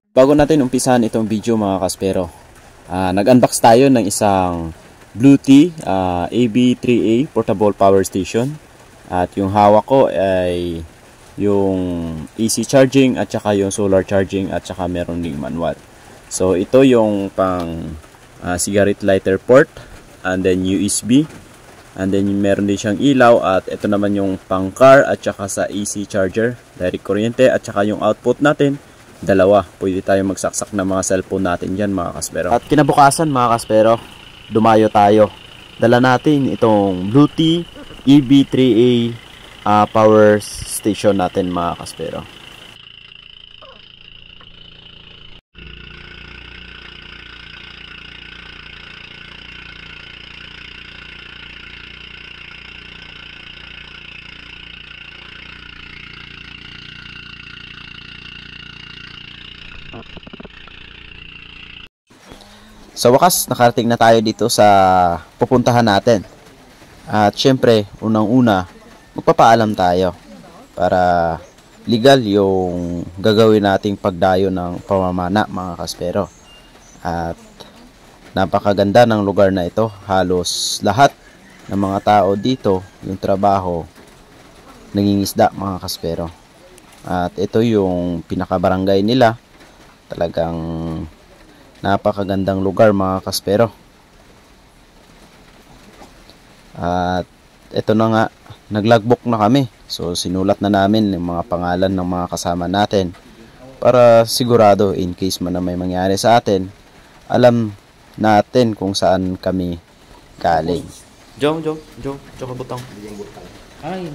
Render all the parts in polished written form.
Bago natin umpisahan itong video mga kaspero, nag-unbox tayo ng isang Bluetooth AB3A Portable Power Station. At yung hawak ko ay yung AC charging at saka yung solar charging at saka meron ding manual. So ito yung pang cigarette lighter port, and then USB, and then meron din siyang ilaw, at ito naman yung pang car at saka sa AC charger, direct kuryente, at saka yung output natin dalawa. Pwede tayo magsaksak ng mga cellphone natin dyan mga kaspero. At kinabukasan mga kaspero, dumayo tayo. Dala natin itong Bluetooth EB3A power station natin mga kaspero. Sa wakas, nakarating na tayo dito sa pupuntahan natin. At syempre, unang-una, magpapaalam tayo para legal yung gagawin nating pagdayo ng pamamana mga kaspero. At napakaganda ng lugar na ito. Halos lahat ng mga tao dito, yung trabaho, nangingisda mga kaspero. At ito yung pinakabarangay nila. Talagang napakagandang lugar mga kaspero. At ito na nga, naglogbook na kami. So sinulat na namin yung mga pangalan ng mga kasama natin para sigurado in case man na may mangyari sa atin, alam natin kung saan kami galing. Jom kabutang.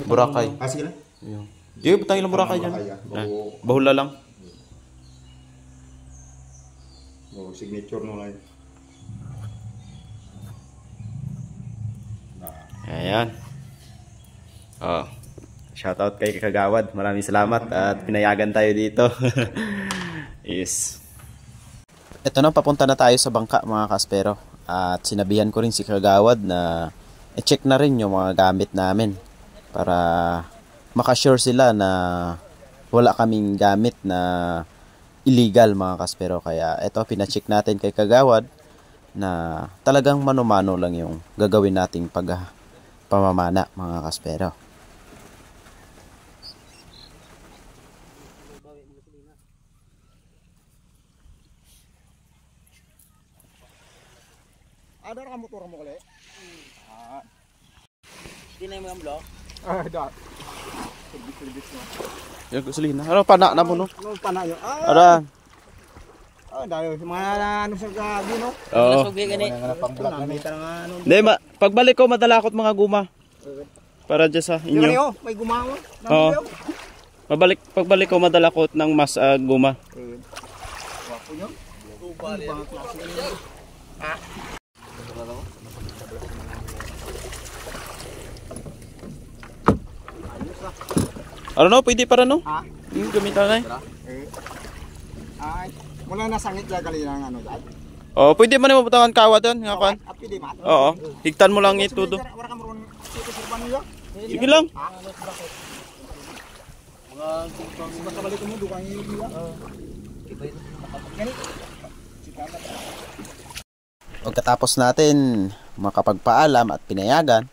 Burakay. Sige lang. Yung butang ilang burakay dyan. Bahula lang. Signature no lang. Ayan. Shoutout kay Kagawad. Maraming salamat at pinayagan tayo dito. Yes. Ito na, papunta na tayo sa bangka mga kaspero. At sinabihan ko rin si Kagawad na i-check na rin yung mga gamit namin para makasure sila na wala kaming gamit na illegal mga kaspero. Kaya ito, pina-check natin kay Kagawad na talagang mano-mano lang yung gagawin nating pamamana mga kaspero. Ada ka motor mo kali? Hindi na yung mga blok? Da. Service na. Yung gasolina. Ano pana na mo no? No pana yo. Ara. Dahil mga ano sa gabi no. Oo. Nasubi gani. Pang-block na kita nga ano. Hindi, pagbalik ko madala ko mga guma. Para dyan sa inyo. Yo, may gumawa. Oo. Pagbalik ko madala ko ng mas guma. Wapo nyo. Ano no? Pwede para no? Ha? Gamitan na Ay, mula na sangit la gali ng ano dad. Oh, pwede man mo butangan kawa doon, nga kan? Pwede ma. Oo. Higtan mo lang ito do. Wala ka maron ito serban niyo. Sige lang. Basta balik mo dukan niyo. Pagkatapos natin makapagpaalam at pinayagan,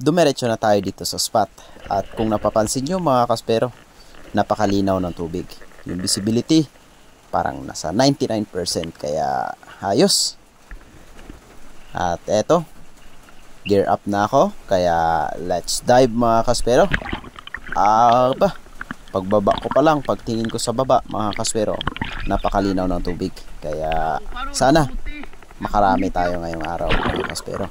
dumiretso na tayo dito sa spot. At kung napapansin nyo mga kaspero, napakalinaw ng tubig. Yung visibility, parang nasa 99%, kaya ayos. At eto, gear up na ako, kaya let's dive mga kaspero. Pagbaba ko pa lang, pagtingin ko sa baba mga kaspero, napakalinaw ng tubig. Kaya sana makarami tayo ngayong araw mga kaspero.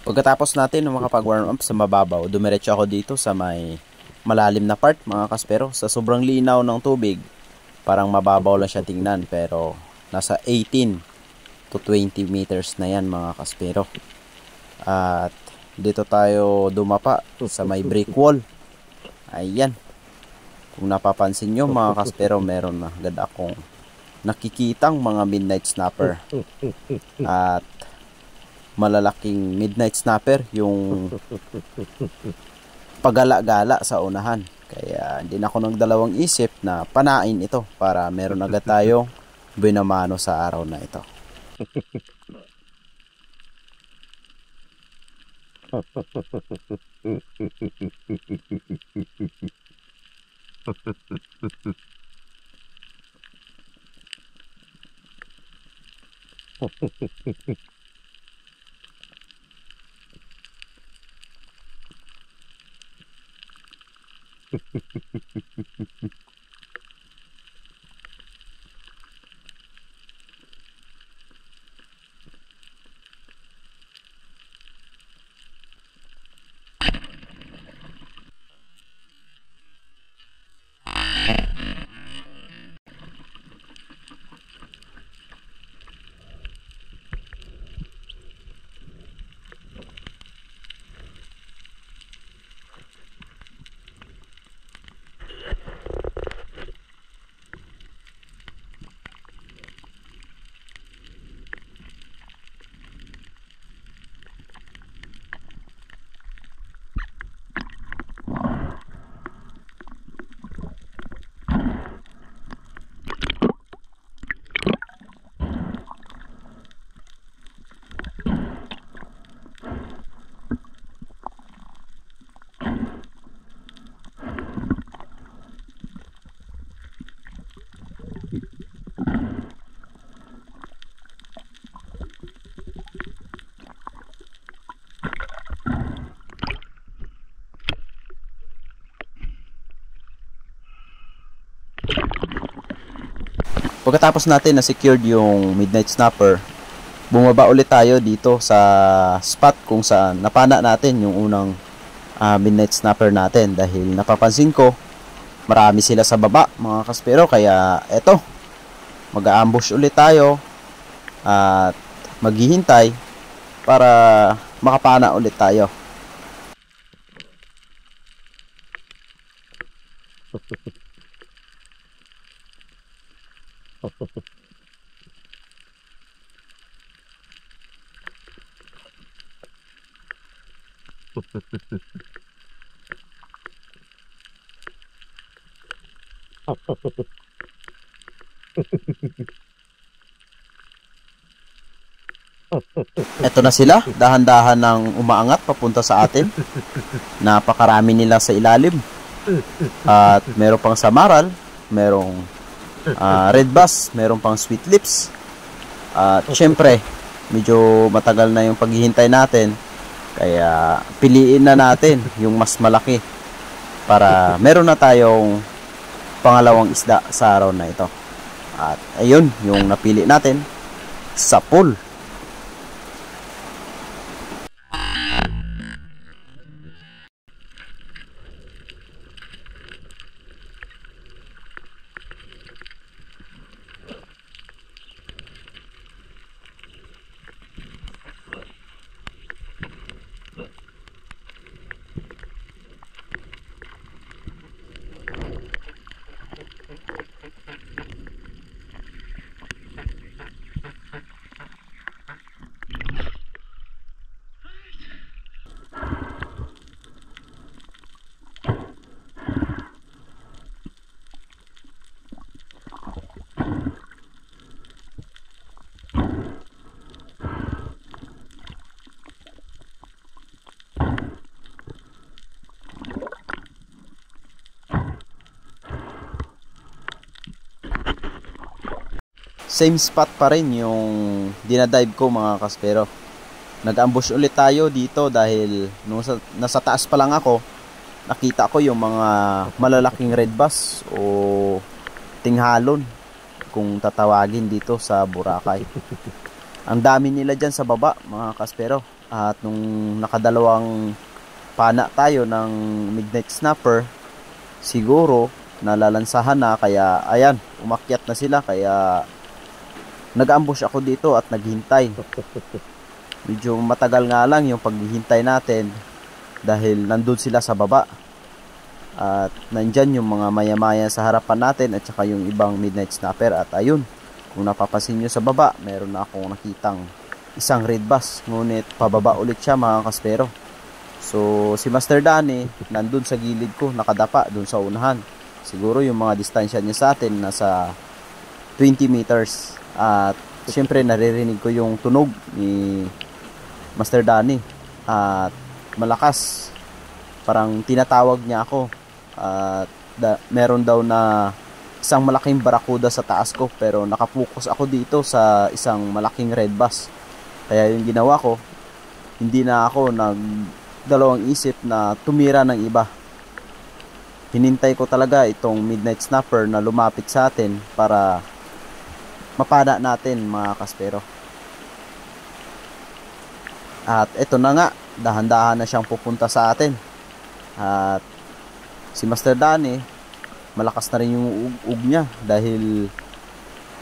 Pagkatapos natin makapag-warm up sa mababaw, dumiretso ako dito sa may malalim na part mga kaspero. Sa sobrang linaw ng tubig, parang mababaw lang siya tingnan, pero nasa 18 to 20 meters na yan mga kaspero. At dito tayo dumapa sa may brick wall. Ayan. Kung napapansin nyo mga kaspero, meron na agad akong nakikitang mga midnight snapper. At malalaking midnight snapper yung pagala-gala sa unahan. Kaya hindi na ako nagdalawang isip na panain ito para meron agad tayong binamano sa araw na ito. Pagkatapos natin na secured yung midnight snapper, bumaba ulit tayo dito sa spot kung saan napana natin yung unang midnight snapper natin, dahil napapansin ko marami sila sa baba mga kaspero. Kaya eto, mag-a-ambush ulit tayo at maghihintay para makapana ulit tayo. Eto na sila, dahan-dahan nang umaangat papunta sa atin. Napakarami nila sa ilalim. At meron pang samaral, merong red bass, meron pang sweet lips. At syempre, medyo matagal na yung paghihintay natin. Kaya piliin na natin yung mas malaki para meron na tayong pangalawang isda sa araw na ito. At ayun, yung napili natin, sapul. Same spot pa rin yung dinadive ko mga kaspero. Nag-ambush ulit tayo dito dahil nasa taas pa lang ako, nakita ko yung mga malalaking red bass o tinghalon kung tatawagin dito sa Boracay. Ang dami nila dyan sa baba mga kaspero. At nung nakadalawang pana tayo ng midnight snapper, siguro nalalansahan na, kaya ayan, umakyat na sila. Kaya nag-ambush ako dito at naghintay. Medyo matagal nga lang yung paghihintay natin dahil nandun sila sa baba. At nandyan yung mga maya-maya sa harapan natin at saka yung ibang midnight snapper. At ayun, kung napapansin nyo sa baba, meron na akong nakitang isang red bass. Ngunit pababa ulit siya mga kaspero. So si Master Danny nandun sa gilid ko, nakadapa dun sa unahan. Siguro yung mga distansya niya sa atin nasa 20 meters. At syempre naririnig ko yung tunog ni Master Danny. At malakas. Parang tinatawag niya ako. At meron daw na isang malaking barakuda sa taas ko. Pero nakapokus ako dito sa isang malaking red bass. Kaya yung ginawa ko, hindi na ako dalawang isip na tumira ng iba. Hinintay ko talaga itong midnight snapper na lumapit sa atin para mapada natin mga kaspero. At ito na nga, dahan-dahan na siyang pupunta sa atin. At si Master Danny, malakas na rin yung ug niya dahil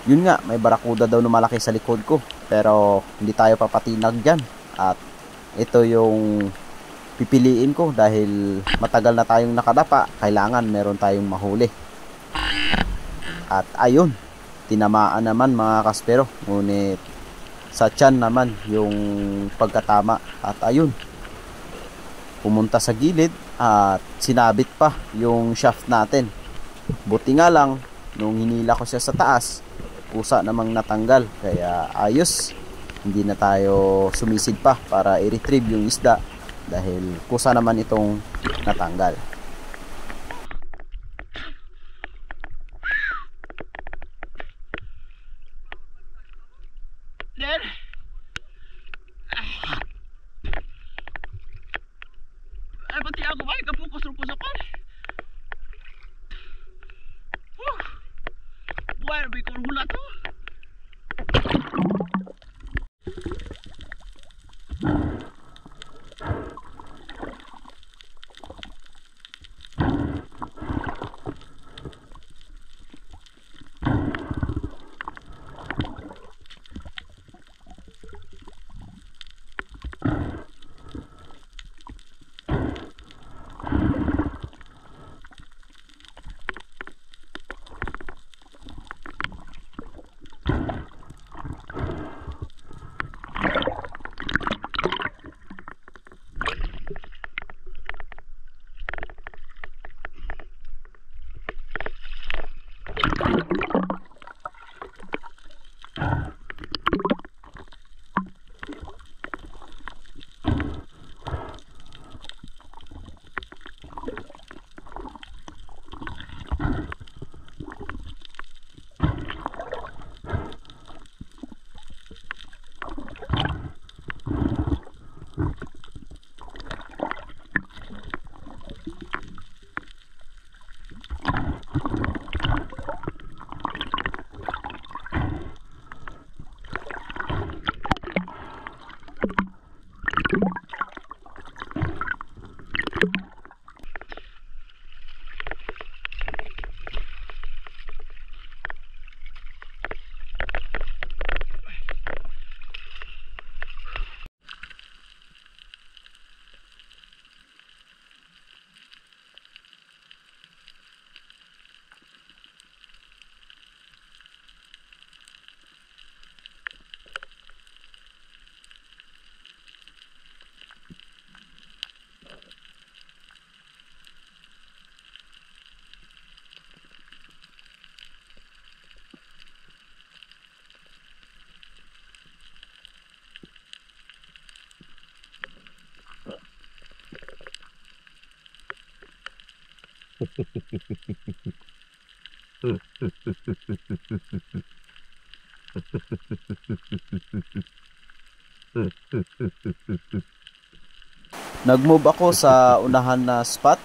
yun nga, may barakuda daw na malaki sa likod ko. Pero hindi tayo papatinag dyan. At ito yung pipiliin ko dahil matagal na tayong nakadapa. Kailangan meron tayong mahuli. At ayun, tinamaan naman mga kaspero. Ngunit sa tiyan naman yung pagkatama. At ayun, pumunta sa gilid at sinabit pa yung shaft natin. Buti nga lang, nung hinila ko siya sa taas, kusa namang natanggal. Kaya ayos, hindi na tayo sumisid pa para i-retrieve yung isda dahil kusa naman itong natanggal. Dad? Ay, pati ako ba? Ikapukus-rupos ako. Buhay na ba ikaw hula to? Nag-move ako sa unahan na spot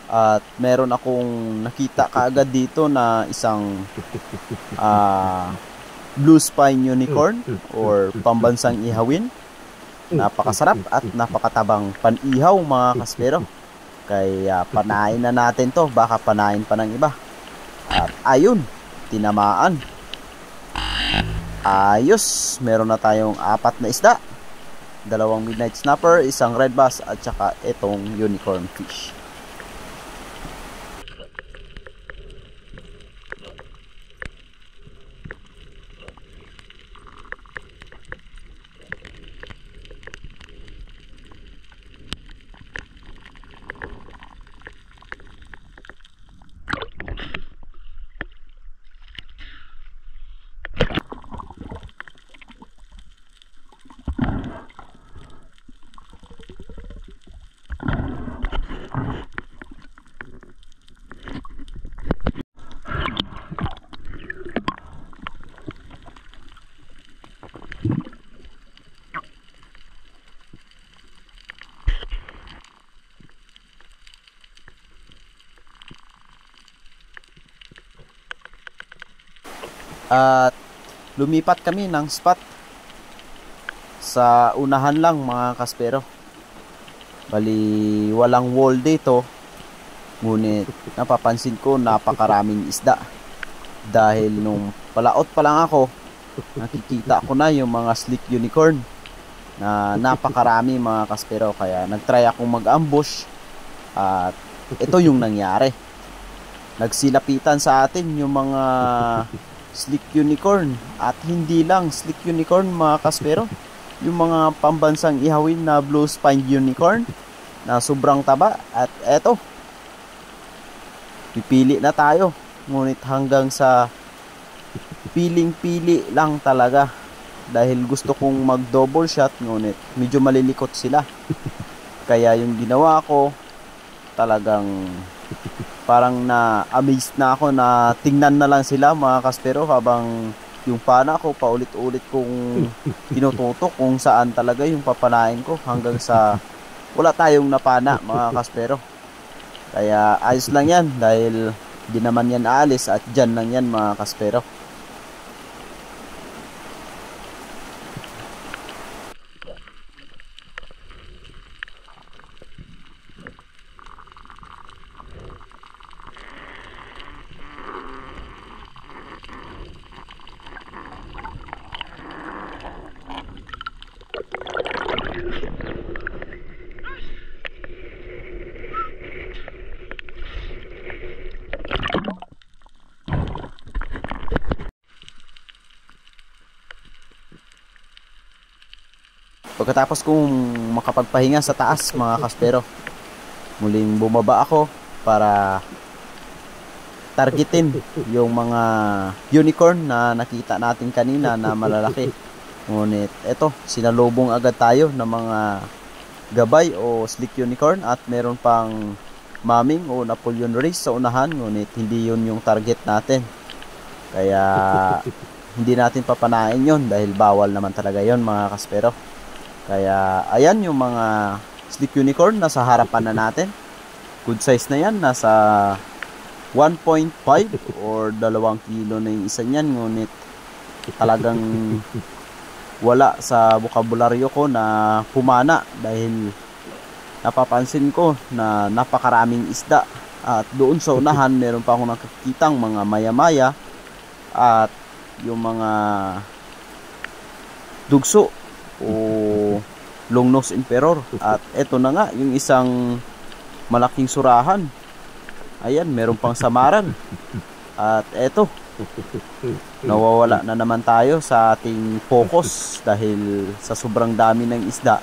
at meron akong nakita kaagad dito na isang blue spine unicorn or pambansang ihawin. Napakasarap at napakatabang panihaw mga kaspero. Kaya panain na natin to, baka panain pa ng iba. At ayun, tinamaan. Ayos, meron na tayong 4 na isda. Dalawang midnight snapper, isang red bass at saka itong unicorn fish. At lumipat kami ng spot sa unahan lang mga kaspero. Bali walang wall dito, ngunit napapansin ko napakaraming isda. Dahil nung palaot pa lang ako, nakikita ko na yung mga slick unicorn na napakarami mga kaspero. Kaya nagtry akong mag-ambush at ito yung nangyari. Nagsilapitan sa atin yung mga slick unicorn, at hindi lang slick unicorn mga kaspero, yung mga pambansang ihawin na blue spine unicorn na sobrang taba. At eto, pipili na tayo, ngunit hanggang sa piling-pili lang talaga dahil gusto kong mag double shot, ngunit medyo malilikot sila. Kaya yung ginawa ko, talagang parang na-amazed na ako na tingnan na lang sila mga kaspero, habang yung pana ko paulit-ulit kong tinututok kung saan talaga yung papanain ko, hanggang sa wala tayong napana mga kaspero. Kaya ayos lang yan dahil di naman yan aalis at dyan lang yan mga kaspero. Pagkatapos kong makapagpahinga sa taas mga kaspero, muling bumaba ako para targetin yung mga unicorn na nakita natin kanina na malalaki. Ngunit eto, sinalubong agad tayo ng mga gabay o slick unicorn, at meron pang maming o Napoleon race sa unahan, ngunit hindi yun yung target natin. Kaya hindi natin papanain yun dahil bawal naman talaga yun mga kaspero. Kaya ayan yung mga slick unicorn na sa harapan na natin. Good size na yan, nasa 1.5 or 2 kilo na yung isa niyan, ngunit talagang wala sa bokabularyo ko na pumana dahil napapansin ko na napakaraming isda. At doon sa unahan meron pa akong nakikitang mga maya-maya at yung mga dugso o long-nose emperor. At eto na nga yung isang malaking surahan. Ayan, meron pang samaran. At eto, nawawala na naman tayo sa ating focus dahil sa sobrang dami ng isda.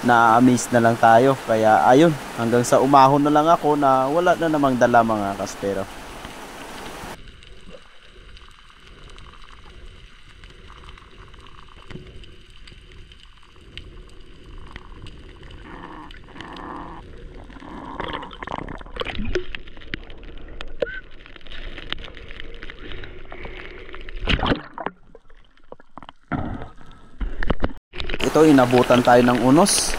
Na-amaze na lang tayo. Kaya ayun, hanggang sa umahon na lang ako na wala na namang dala mga kaspero. Ito, inabutan tayo ng unos.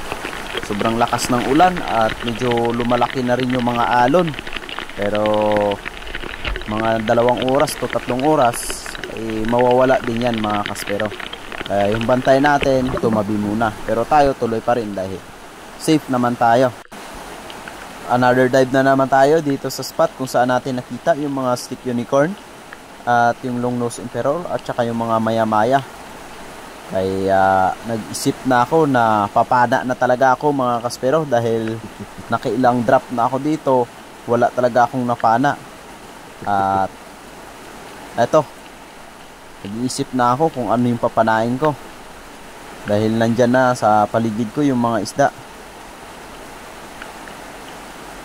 Sobrang lakas ng ulan at medyo lumalaki na rin yung mga alon. Pero mga 2 oras to 3 oras mawawala din yan mga kaspero. Kaya yung bantay natin, tumabi muna. Pero tayo tuloy pa rin dahil safe naman tayo. Another dive na naman tayo dito sa spot kung saan natin nakita yung mga slick unicorn at yung long nose emperor at saka yung mga maya-maya. Kaya nag-isip na ako na papana na talaga ako mga kaspero dahil nakailang drop na ako dito, wala talaga akong napana. At eto, nag-iisip na ako kung ano yung papanain ko dahil nandyan na sa paligid ko yung mga isda.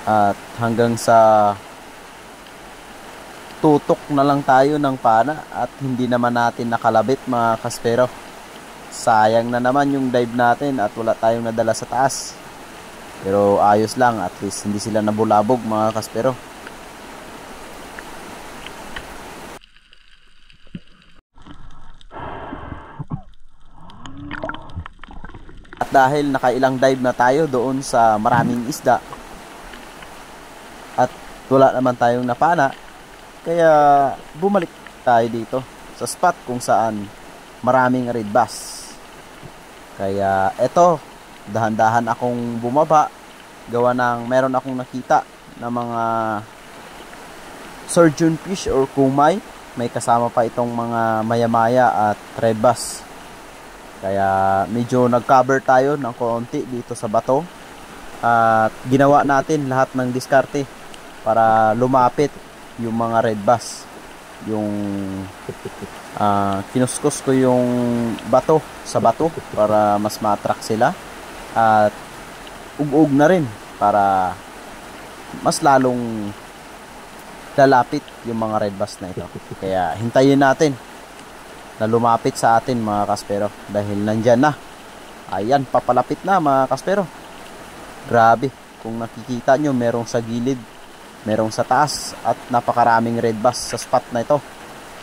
At hanggang sa tutok na lang tayo ng pana at hindi naman natin nakalabit mga kaspero. Sayang na naman yung dive natin at wala tayong nadala sa taas. Pero ayos lang, at least hindi sila nabulabog mga kaspero. At dahil nakailang dive na tayo doon sa maraming isda at wala naman tayong napana, kaya bumalik tayo dito sa spot kung saan maraming red bass. Kaya eto, dahan-dahan akong bumaba, gawa ng meron akong nakita na mga surgeon fish or kumay. May kasama pa itong mga maya-maya at red bass. Kaya medyo nag-cover tayo ng konti dito sa bato. At ginawa natin lahat ng diskarte para lumapit yung mga red bass. Yung kinuskus ko yung bato sa bato para mas ma-attract sila. At ug-ug na rin para mas lalong lalapit yung mga red bass na ito. Kaya hintayin natin na lumapit sa atin mga kaspero dahil nandyan na. Ayan, papalapit na mga kaspero. Grabe, kung nakikita nyo, merong sa gilid, merong sa taas, at napakaraming red bass sa spot na ito.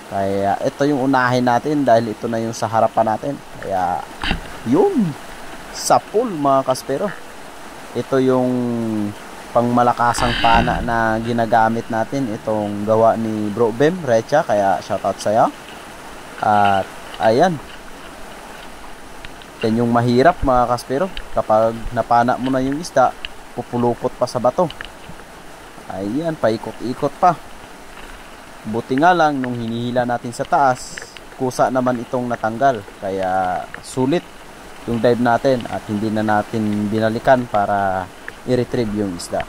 Kaya ito yung unahin natin dahil ito na yung sa harapan natin. Kaya yun, sa pool mga kaspero. Ito yung pangmalakasang pana na ginagamit natin. Itong gawa ni Bro Bem Recha, kaya shoutout sa'yo. At ayan, yan yung mahirap mga kaspero. Kapag napana mo na yung isda, pupulupot pa sa bato. Ayan, paikot-ikot pa. Buti nga lang nung hinihila natin sa taas, kusa naman itong natanggal. Kaya sulit yung dive natin at hindi na natin binalikan para i-retrieve yung isda.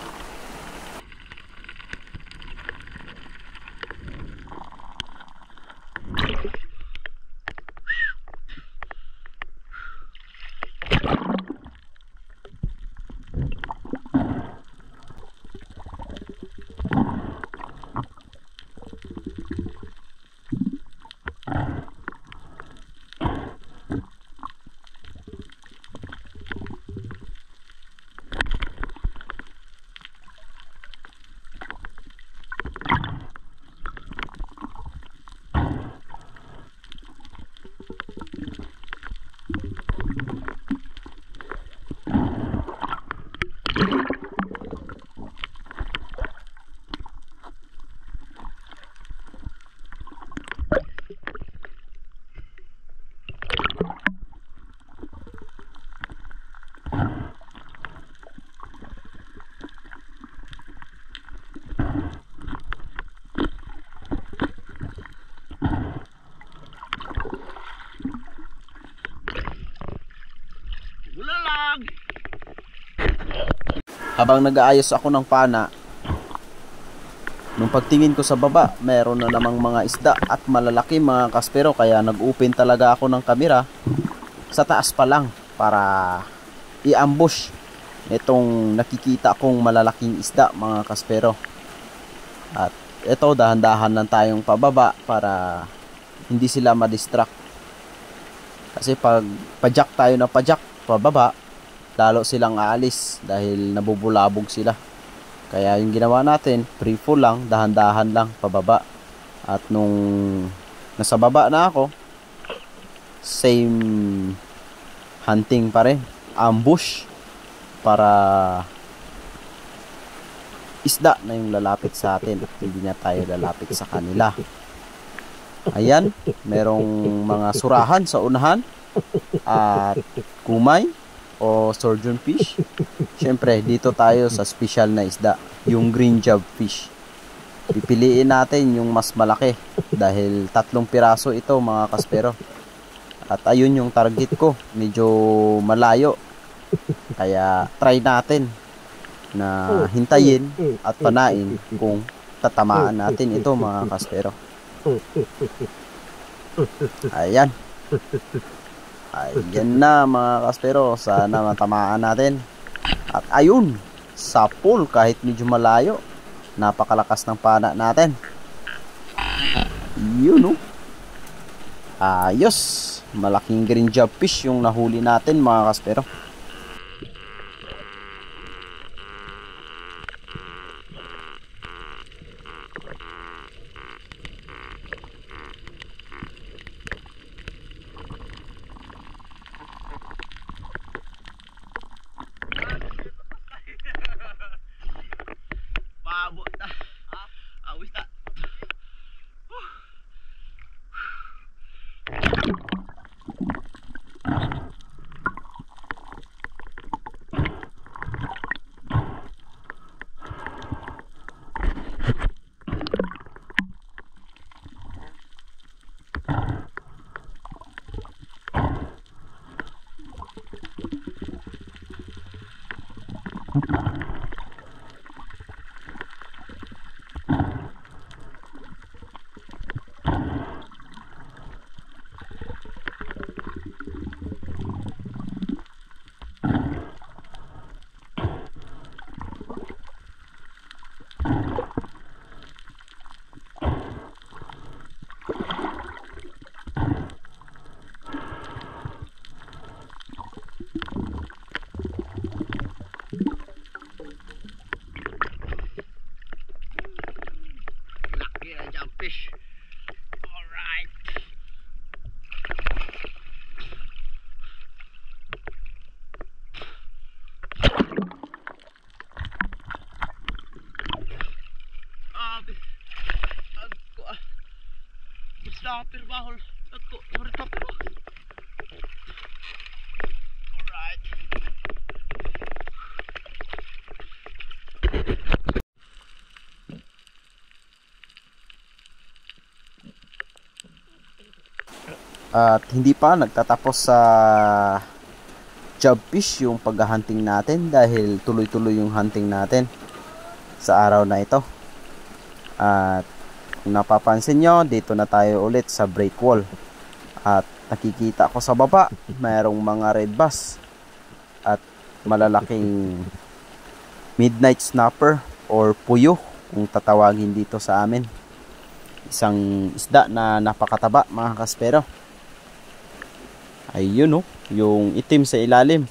Habang nag-aayos ako ng pana, nung pagtingin ko sa baba, meron na namang mga isda at malalaki mga kaspero. Kaya nag-open talaga ako ng kamera sa taas pa lang para i-ambush itong nakikita kong malalaking isda mga kaspero. At ito, dahan-dahan lang tayong pababa para hindi sila ma-distract. Kasi pag pajak tayo na pajak pababa, lalo silang aalis dahil nabubulabog sila. Kaya yung ginawa natin, free fall lang, dahan-dahan lang pababa. At nung nasa baba na ako, same hunting pa rin, ambush para isda na yung lalapit sa atin at hindi na tayo lalapit sa kanila. Ayan, merong mga surahan sa unahan at kumay o surgeon fish. Syempre, dito tayo sa special na isda, yung green job fish. Pipiliin natin yung mas malaki dahil 3 piraso ito mga kaspero. At ayun yung target ko, medyo malayo. Kaya try natin na hintayin at panain kung tatamaan natin ito mga kaspero. Ayan. Ayan na mga kaspero, sana matamaan natin. At ayun, sapul kahit medyo malayo. Napakalakas ng pana natin. Yun, oh. Ayos. Malaking green job fish yung nahuli natin mga kaspero. Mabot na. Awis na. Laki na jump fish. Alright. Ako stopper bahol. Ako stopper. Alright. At hindi pa nagtatapos sa job fish yung paghahunting natin dahil tuloy-tuloy yung hunting natin sa araw na ito. At kung napapansin nyo, dito na tayo ulit sa break wall. At nakikita ko sa baba, mayroong mga red bass at malalaking midnight snapper or puyo kung tatawagin dito sa amin. Isang isda na napakataba mga kaspero. Ayun, oh, yung itim sa ilalim.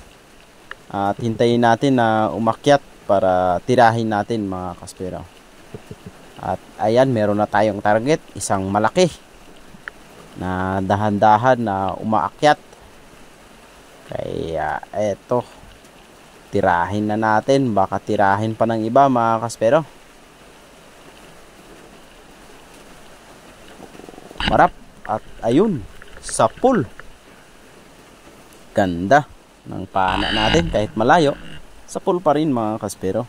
At hintayin natin na umakyat para tirahin natin mga kaspero. At ayan, meron na tayong target, isang malaki na dahan-dahan na umaakyat. Kaya eto, tirahin na natin, baka tirahin pa ng iba mga kaspero. Marap. At ayun, sapul. Ganda ng pana natin kahit malayo, sapul pa rin mga kaspero.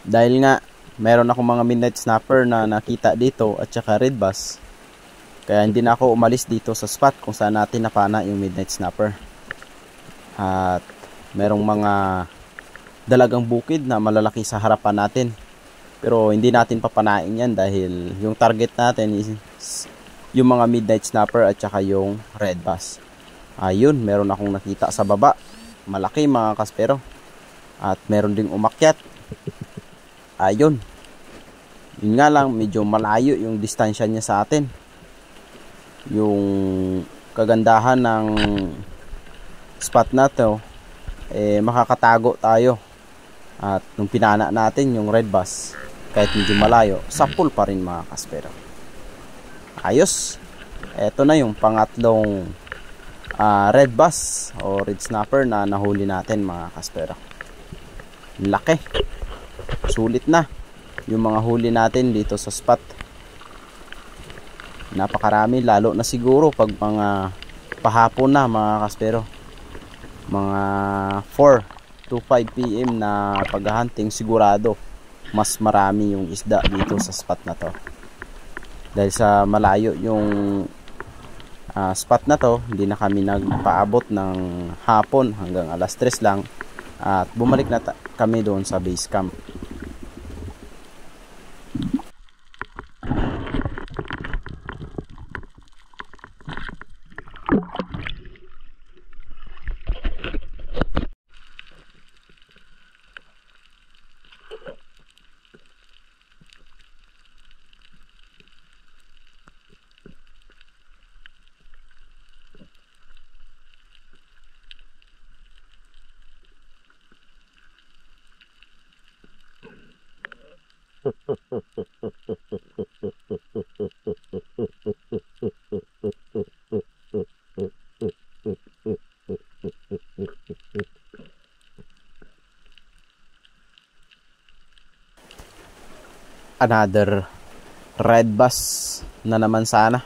Dahil nga meron akong mga midnight snapper na nakita dito at saka red bass, kaya hindi na ako umalis dito sa spot kung saan natin napana yung midnight snapper. At merong mga dalagang bukid na malalaki sa harapan natin, pero hindi natin papanain yan dahil yung target natin is yung mga midnight snapper at saka yung red bass. Ayun, meron akong nakita sa baba, malaki mga kaspero, at meron ding umakyat. Ayun, yun nga lang, medyo malayo yung distansya niya sa atin. Yung kagandahan ng spot na to, makakatago tayo. At nung pinana natin yung red bass, kahit medyo malayo, sapul pa rin mga kaspero. Ayos, eto na yung pangatlong red bass o red snapper na nahuli natin mga kaspero. Laki, sulit na yung mga huli natin dito sa spot. Napakarami, lalo na siguro pag mga pahapon na mga kaspero, mga 4 to 5 PM na paghahunting, sigurado mas marami yung isda dito sa spot na to. Dahil sa malayo yung spot na to, hindi na kami nagpaabot ng hapon, hanggang alas 3 lang, at bumalik na kami doon sa base camp. Another red bass na naman sana,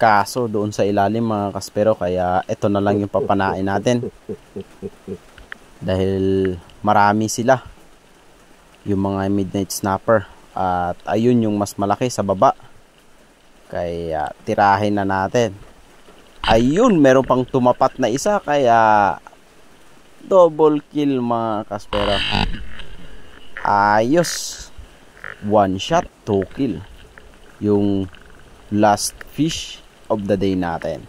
kaso doon sa ilalim mga kaspero, kaya ito na lang yung papanain natin dahil marami sila, yung mga midnight snapper, at ayun yung mas malaki sa baba, kaya tirahin na natin. Ayun, meron pang tumapat na isa, kaya double kill mga kaspero. Ayos, 1 shot, 2 kill. Yung last fish of the day natin.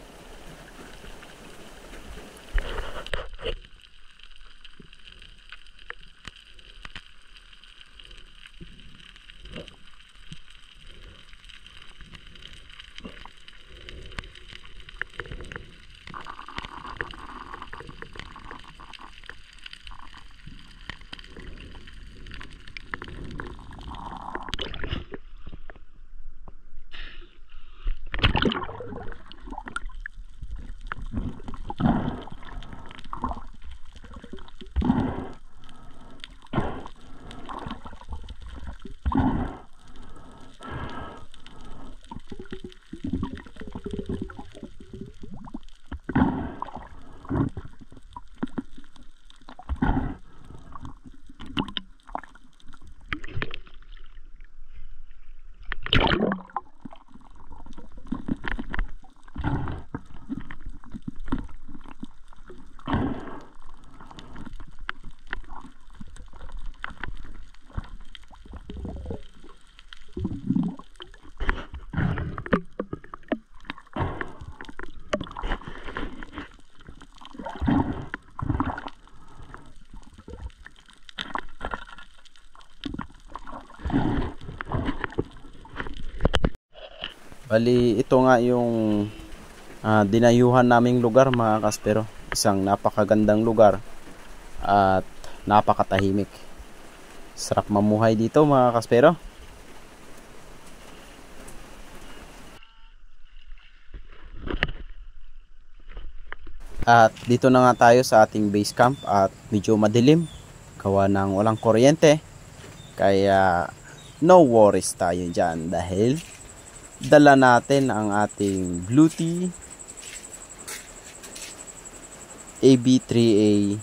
Bali, ito nga yung dinayuhan naming lugar mga kaspero. Isang napakagandang lugar at napakatahimik. Sarap mamuhay dito mga kaspero. At dito na nga tayo sa ating base camp, at medyo madilim gawa ng walang kuryente. Kaya no worries tayo dyan dahil dala natin ang ating Bluetooth AB3A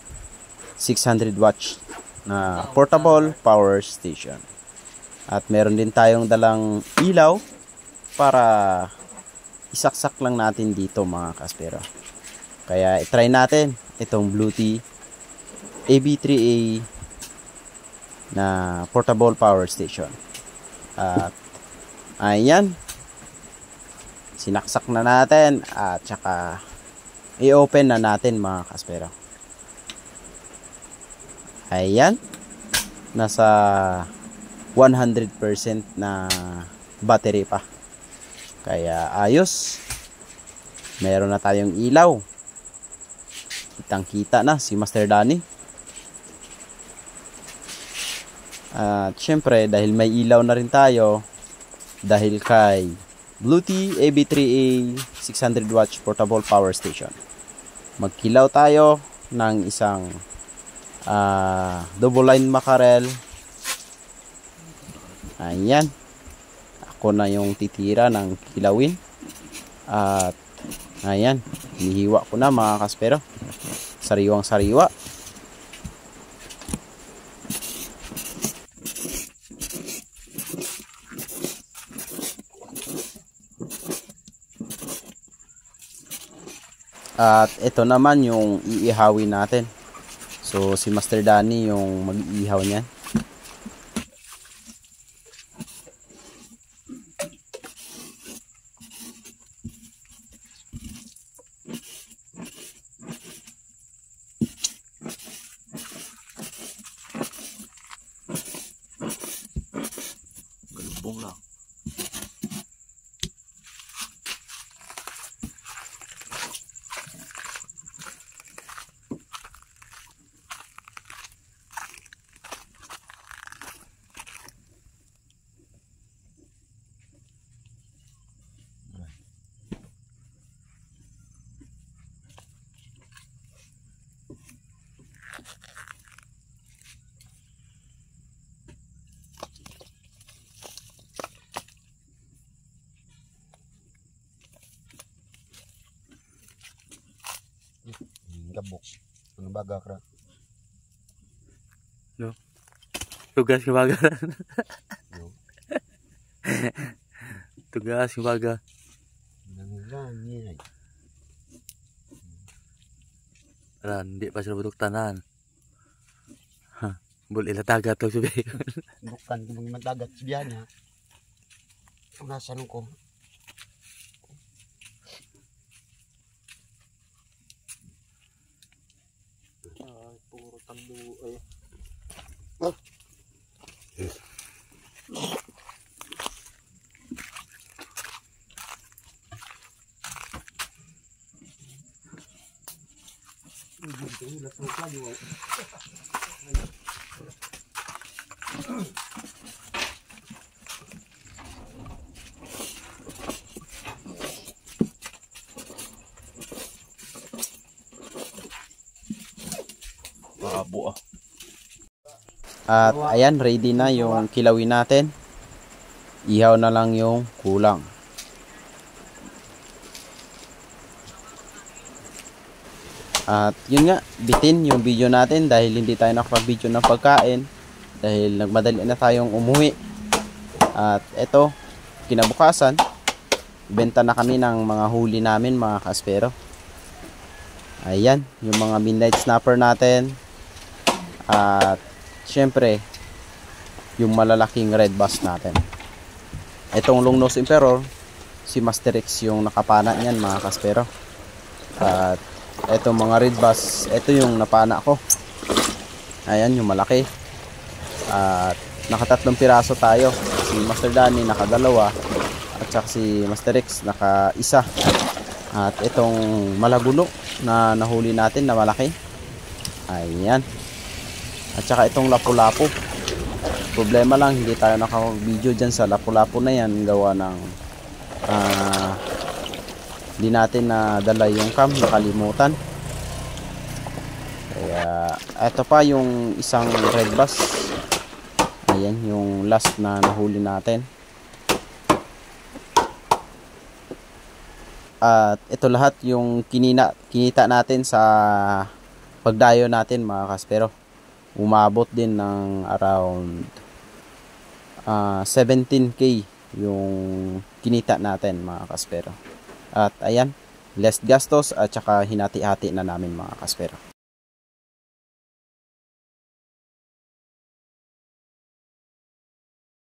600 watts na portable power station. At meron din tayong dalang ilaw para isaksak lang natin dito mga kaspero. Kaya itry natin itong Bluetooth AB3A na portable power station. At ayan, sinaksak na natin at saka i-open na natin mga kaspero. Ayan, nasa 100% na battery pa. Kaya ayos. Meron na tayong ilaw. Kitang-kita na si Master Danny. At syempre, dahil may ilaw na rin tayo, dahil kay Bluetooth AB3A 600 watts portable power station, magkilaw tayo ng isang double line mackerel. Ayan, ako na yung titira ng kilawin. At ayan, hinihiwa ko na mga kaspero, sariwang sariwa. At ito naman yung iihawin natin. So si Master Danny yung mag-iihaw niyan. Galubong lang. Gabok. Ang baga kra. No. Tugas yung baga. No. Tugas yung baga. Nangilang niya. Hindi pa sila butok tanan. Bul ilataga to sabi. Bukan ko mga madagat siya niya. Unasan ko. Puro tando ay. At ayan, ready na yung kilawin natin. Ihaw na lang yung kulang. At yun nga, bitin yung video natin dahil hindi tayo nakapag-video ng pagkain dahil nagmadali na tayong umuwi. At eto, kinabukasan, benta na kami ng mga huli namin mga kaspero. Ayan, yung mga midnight snapper natin. At syempre, yung malalaking red bass natin. Itong long nose emperor, si Master X yung nakapana niyan mga kaspero. At itong mga red bass, ito yung napana ko. Ayan, yung malaki. At nakatatlong piraso tayo. Si Master Danny nakadalawa. At saka si Master X naka-isa. At itong malaguno na nahuli natin na malaki. Ayan. At saka itong lapu-lapu. Problema lang, hindi tayo naka-video dyan sa lapu-lapu na yan. Gawa ng hindi natin nadala yung cam, nakalimutan. Kaya ito pa yung isang red bass. Ayan yung last na nahuli natin. At ito lahat yung kinita natin sa pagdayo natin mga kaspero. umabot din ng around 17k yung kinita natin mga kaspero. At ayan, less gastos at saka hinati-hati na namin mga kaspero.